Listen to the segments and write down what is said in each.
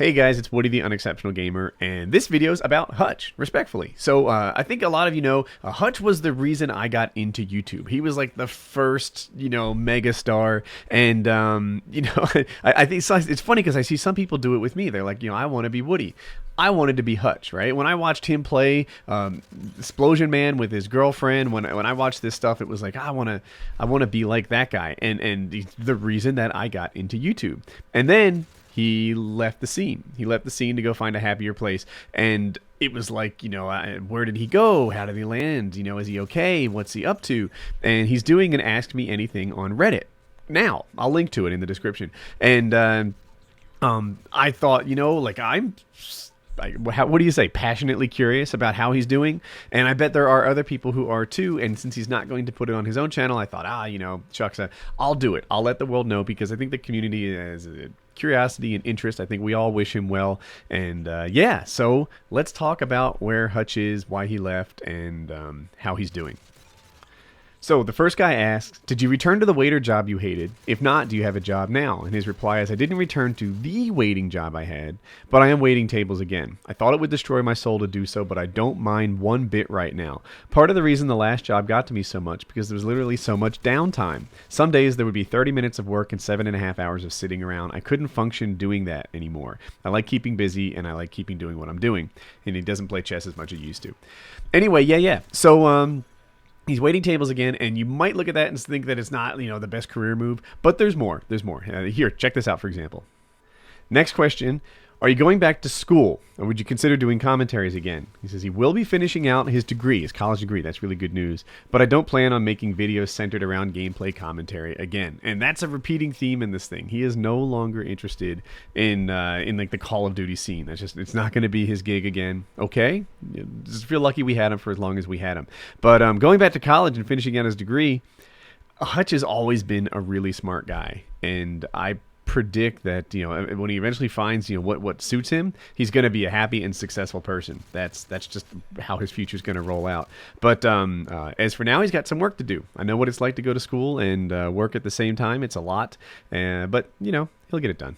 Hey guys, it's Woody the Unexceptional Gamer, and this video is about Hutch, respectfully. So I think a lot of you know, Hutch was the reason I got into YouTube. He was like the first, mega star, and I think it's funny because I see some people do it with me. They're like, I want to be Woody. I wanted to be Hutch, right? When I watched him play Explosion Man with his girlfriend, when I watched this stuff, it was like I want to be like that guy, and the reason that I got into YouTube, and then he left the scene. He left the scene to go find a happier place. And it was like, where did he go? How did he land? Is he okay? What's he up to? And he's doing an Ask Me Anything on Reddit. Now, I'll link to it in the description. And I thought, what do you say? Passionately curious about how he's doing. And I bet there are other people who are too. And since he's not going to put it on his own channel, I thought, shucks, I'll do it. I'll let the world know because I think the community has curiosity and interest. I think we all wish him well. And so let's talk about where Hutch is, why he left, and how he's doing. So the first guy asks, did you return to the waiter job you hated? If not, do you have a job now? And his reply is, I didn't return to the waiting job I had, but I am waiting tables again. I thought it would destroy my soul to do so, but I don't mind one bit right now. Part of the reason the last job got to me so much because there was literally so much downtime. Some days there would be 30 minutes of work and 7.5 hours of sitting around. I couldn't function doing that anymore. I like keeping busy and I like keeping doing what I'm doing. And he doesn't play chess as much as he used to. Anyway, yeah. So, he's waiting tables again, and you might look at that and think that it's not, the best career move, but there's more. There's more. Here, check this out, for example. Next question. Are you going back to school, or would you consider doing commentaries again? He says he will be finishing out his degree, his college degree. That's really good news. But I don't plan on making videos centered around gameplay commentary again. And that's a repeating theme in this thing. He is no longer interested in like the Call of Duty scene. It's not going to be his gig again. Okay? Just feel lucky we had him for as long as we had him. But going back to college and finishing out his degree, Hutch has always been a really smart guy. And I predict that when he eventually finds what suits him, he's going to be a happy and successful person. That's just how his future is going to roll out. But as for now, he's got some work to do. I know what it's like to go to school and work at the same time. It's a lot, but he'll get it done.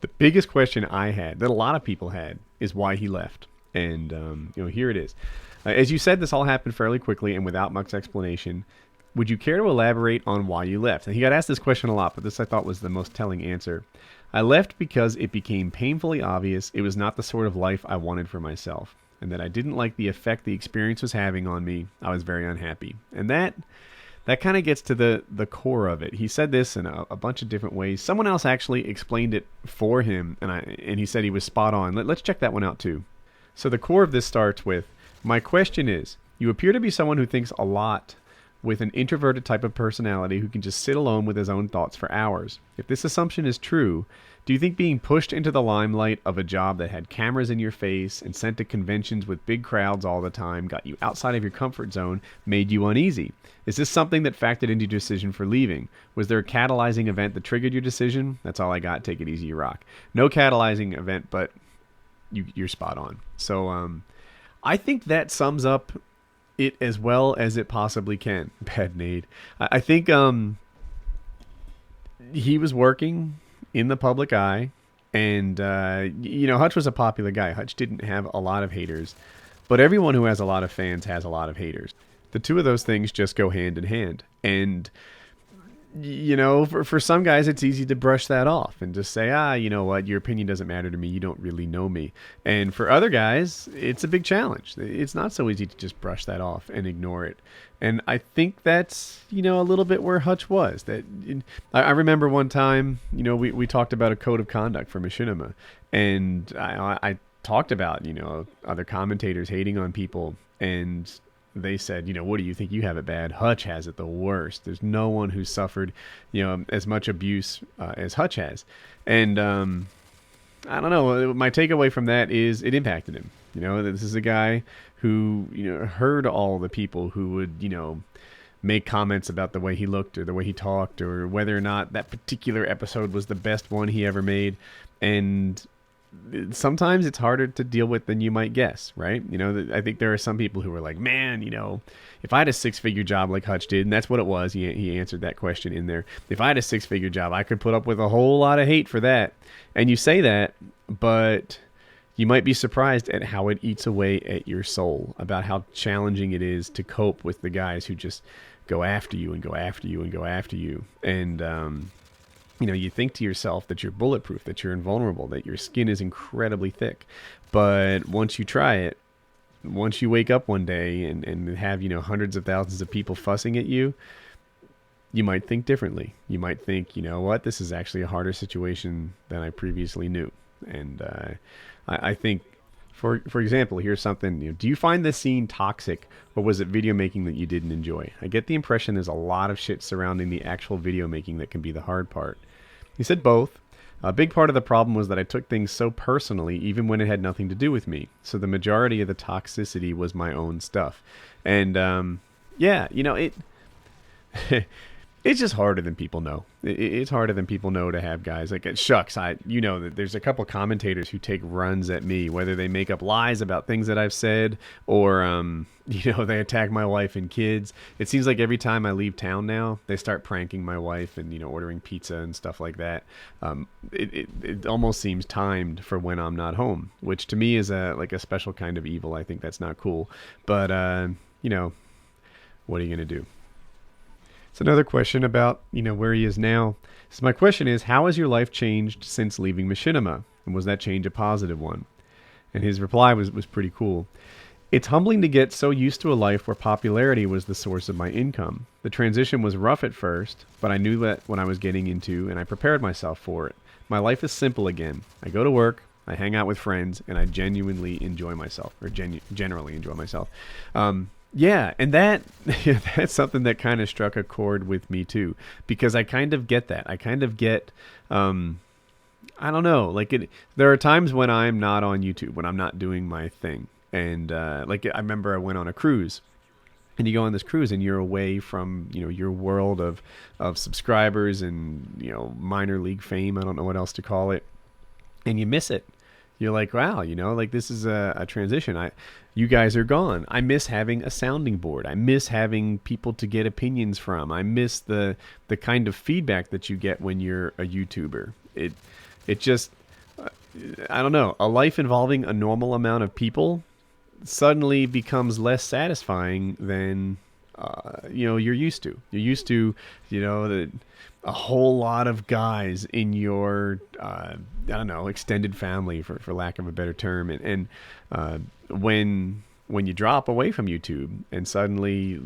The biggest question I had, that a lot of people had, is why he left. And here it is. As you said, this all happened fairly quickly and without much explanation. Would you care to elaborate on why you left? And he got asked this question a lot, but this I thought was the most telling answer. I left because it became painfully obvious it was not the sort of life I wanted for myself, and that I didn't like the effect the experience was having on me. I was very unhappy. And that kind of gets to the core of it. He said this in a bunch of different ways. Someone else actually explained it for him, and he said he was spot on. Let's check that one out too. So the core of this starts with, my question is, you appear to be someone who thinks a lot with an introverted type of personality who can just sit alone with his own thoughts for hours. If this assumption is true, do you think being pushed into the limelight of a job that had cameras in your face and sent to conventions with big crowds all the time, got you outside of your comfort zone, made you uneasy? Is this something that factored into your decision for leaving? Was there a catalyzing event that triggered your decision? That's all I got. Take it easy, you rock. No catalyzing event, but you're spot on. So I think that sums up it as well as it possibly can. Bad Nade. I think he was working in the public eye, and Hutch was a popular guy. Hutch didn't have a lot of haters, but everyone who has a lot of fans has a lot of haters. The two of those things just go hand in hand. And for some guys, it's easy to brush that off and just say, you know what, your opinion doesn't matter to me. You don't really know me. And for other guys, it's a big challenge. It's not so easy to just brush that off and ignore it. And I think that's, a little bit where Hutch was. I remember one time, we talked about a code of conduct for Machinima. And I talked about, other commentators hating on people, and they said, what do you think? You have it bad. Hutch has it the worst. There's no one who's suffered, as much abuse as Hutch has. And I don't know. My takeaway from that is it impacted him. This is a guy who, heard all the people who would, make comments about the way he looked or the way he talked or whether or not that particular episode was the best one he ever made. And sometimes it's harder to deal with than you might guess, right? I think there are some people who are like, man, if I had a 6-figure job like Hutch did, and that's what it was, he answered that question in there. If I had a 6-figure job, I could put up with a whole lot of hate for that. And you say that, but you might be surprised at how it eats away at your soul, about how challenging it is to cope with the guys who just go after you and go after you and go after you. And, you think to yourself that you're bulletproof, that you're invulnerable, that your skin is incredibly thick. But once you try it, once you wake up one day and have, hundreds of thousands of people fussing at you, you might think differently. You might think, you know what, this is actually a harder situation than I previously knew. And I think, for example, here's something. Do you find this scene toxic, or was it video making that you didn't enjoy? I get the impression there's a lot of shit surrounding the actual video making that can be the hard part. He said both. A big part of the problem was that I took things so personally, even when it had nothing to do with me. So the majority of the toxicity was my own stuff. And it it's just harder than people know. It's harder than people know to have guys like shucks. That there's a couple commentators who take runs at me, whether they make up lies about things that I've said or they attack my wife and kids. It seems like every time I leave town now, they start pranking my wife and ordering pizza and stuff like that. It almost seems timed for when I'm not home, which to me is a special kind of evil. I think that's not cool, but what are you gonna do? It's another question about, where he is now. So my question is, how has your life changed since leaving Machinima? And was that change a positive one? And his reply was pretty cool. It's humbling to get so used to a life where popularity was the source of my income. The transition was rough at first, but I knew that what I was getting into, and I prepared myself for it. My life is simple again. I go to work, I hang out with friends, and I genuinely enjoy myself, or generally enjoy myself. Yeah, and that's something that kind of struck a chord with me too, because I kind of get that. I kind of get, I don't know, there are times when I'm not on YouTube, when I'm not doing my thing. And I remember I went on a cruise, and you go on this cruise and you're away from, your world of subscribers and, minor league fame. I don't know what else to call it. And you miss it. You're like, wow, this is a transition. You guys are gone. I miss having a sounding board. I miss having people to get opinions from. I miss the kind of feedback that you get when you're a YouTuber. It just, I don't know, a life involving a normal amount of people suddenly becomes less satisfying than you're used to. You're used to, a whole lot of guys in your extended family, for lack of a better term, and when you drop away from YouTube and suddenly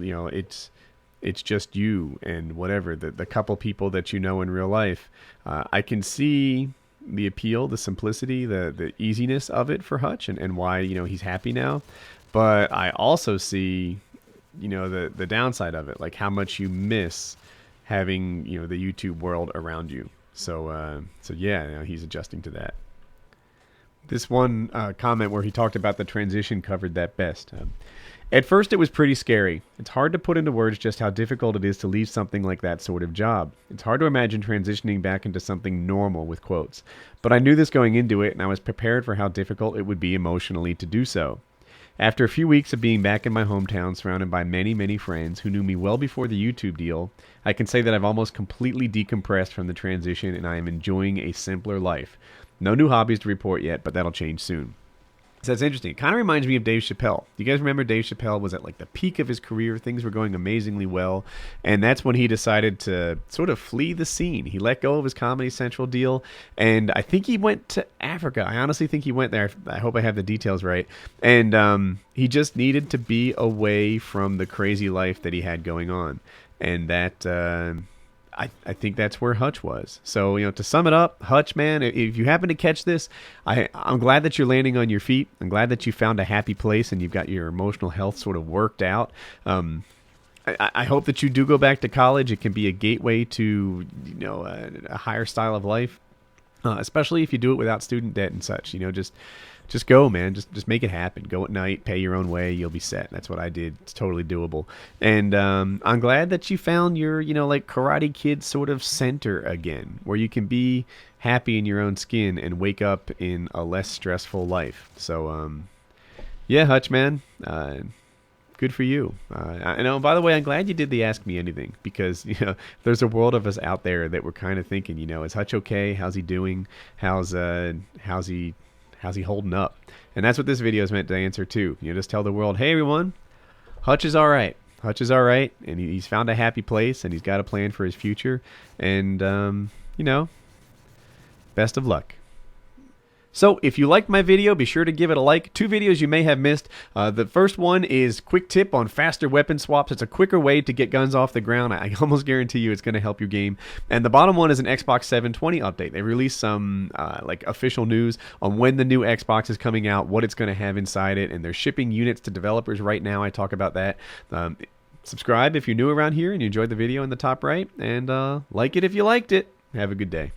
it's just you and whatever the couple people that in real life, I can see the appeal, the simplicity, the easiness of it for Hutch and why he's happy now, but I also see the downside of it, like how much you miss having the YouTube world around you. So yeah, he's adjusting to that. This one comment where he talked about the transition covered that best. At first it was pretty scary. It's hard to put into words just how difficult it is to leave something like that sort of job. It's hard to imagine transitioning back into something normal, with quotes. But I knew this going into it, and I was prepared for how difficult it would be emotionally to do so. After a few weeks of being back in my hometown, surrounded by many, many friends who knew me well before the YouTube deal, I can say that I've almost completely decompressed from the transition, and I am enjoying a simpler life. No new hobbies to report yet, but that'll change soon. So that's interesting. It kind of reminds me of Dave Chappelle. Do you guys remember Dave Chappelle was at the peak of his career? Things were going amazingly well. And that's when he decided to sort of flee the scene. He let go of his Comedy Central deal. And I think he went to Africa. I honestly think he went there. I hope I have the details right. And he just needed to be away from the crazy life that he had going on. And that... I think that's where Hutch was. So, to sum it up, Hutch, man, if you happen to catch this, I'm glad that you're landing on your feet. I'm glad that you found a happy place and you've got your emotional health sort of worked out. I hope that you do go back to college. It can be a gateway to, a higher style of life, especially if you do it without student debt and such. Just go, man. Just make it happen. Go at night, pay your own way, you'll be set. That's what I did. It's totally doable. And I'm glad that you found your, Karate Kid sort of center again, where you can be happy in your own skin and wake up in a less stressful life. So, yeah, Hutch, man. good for you. I know. By the way, I'm glad you did the Ask Me Anything, because there's a world of us out there that we're kind of thinking, is Hutch okay? How's he doing? How's he holding up? And that's what this video is meant to answer too. Just tell the world, hey everyone, Hutch is all right. Hutch is all right, and he's found a happy place, and he's got a plan for his future, and best of luck. So if you liked my video, be sure to give it a like. 2 videos you may have missed. The first one is quick tip on faster weapon swaps. It's a quicker way to get guns off the ground. I almost guarantee you it's going to help your game. And the bottom one is an Xbox 720 update. They released some official news on when the new Xbox is coming out, what it's going to have inside it, and they're shipping units to developers right now. I talk about that. Subscribe if you're new around here and you enjoyed the video in the top right, and like it if you liked it. Have a good day.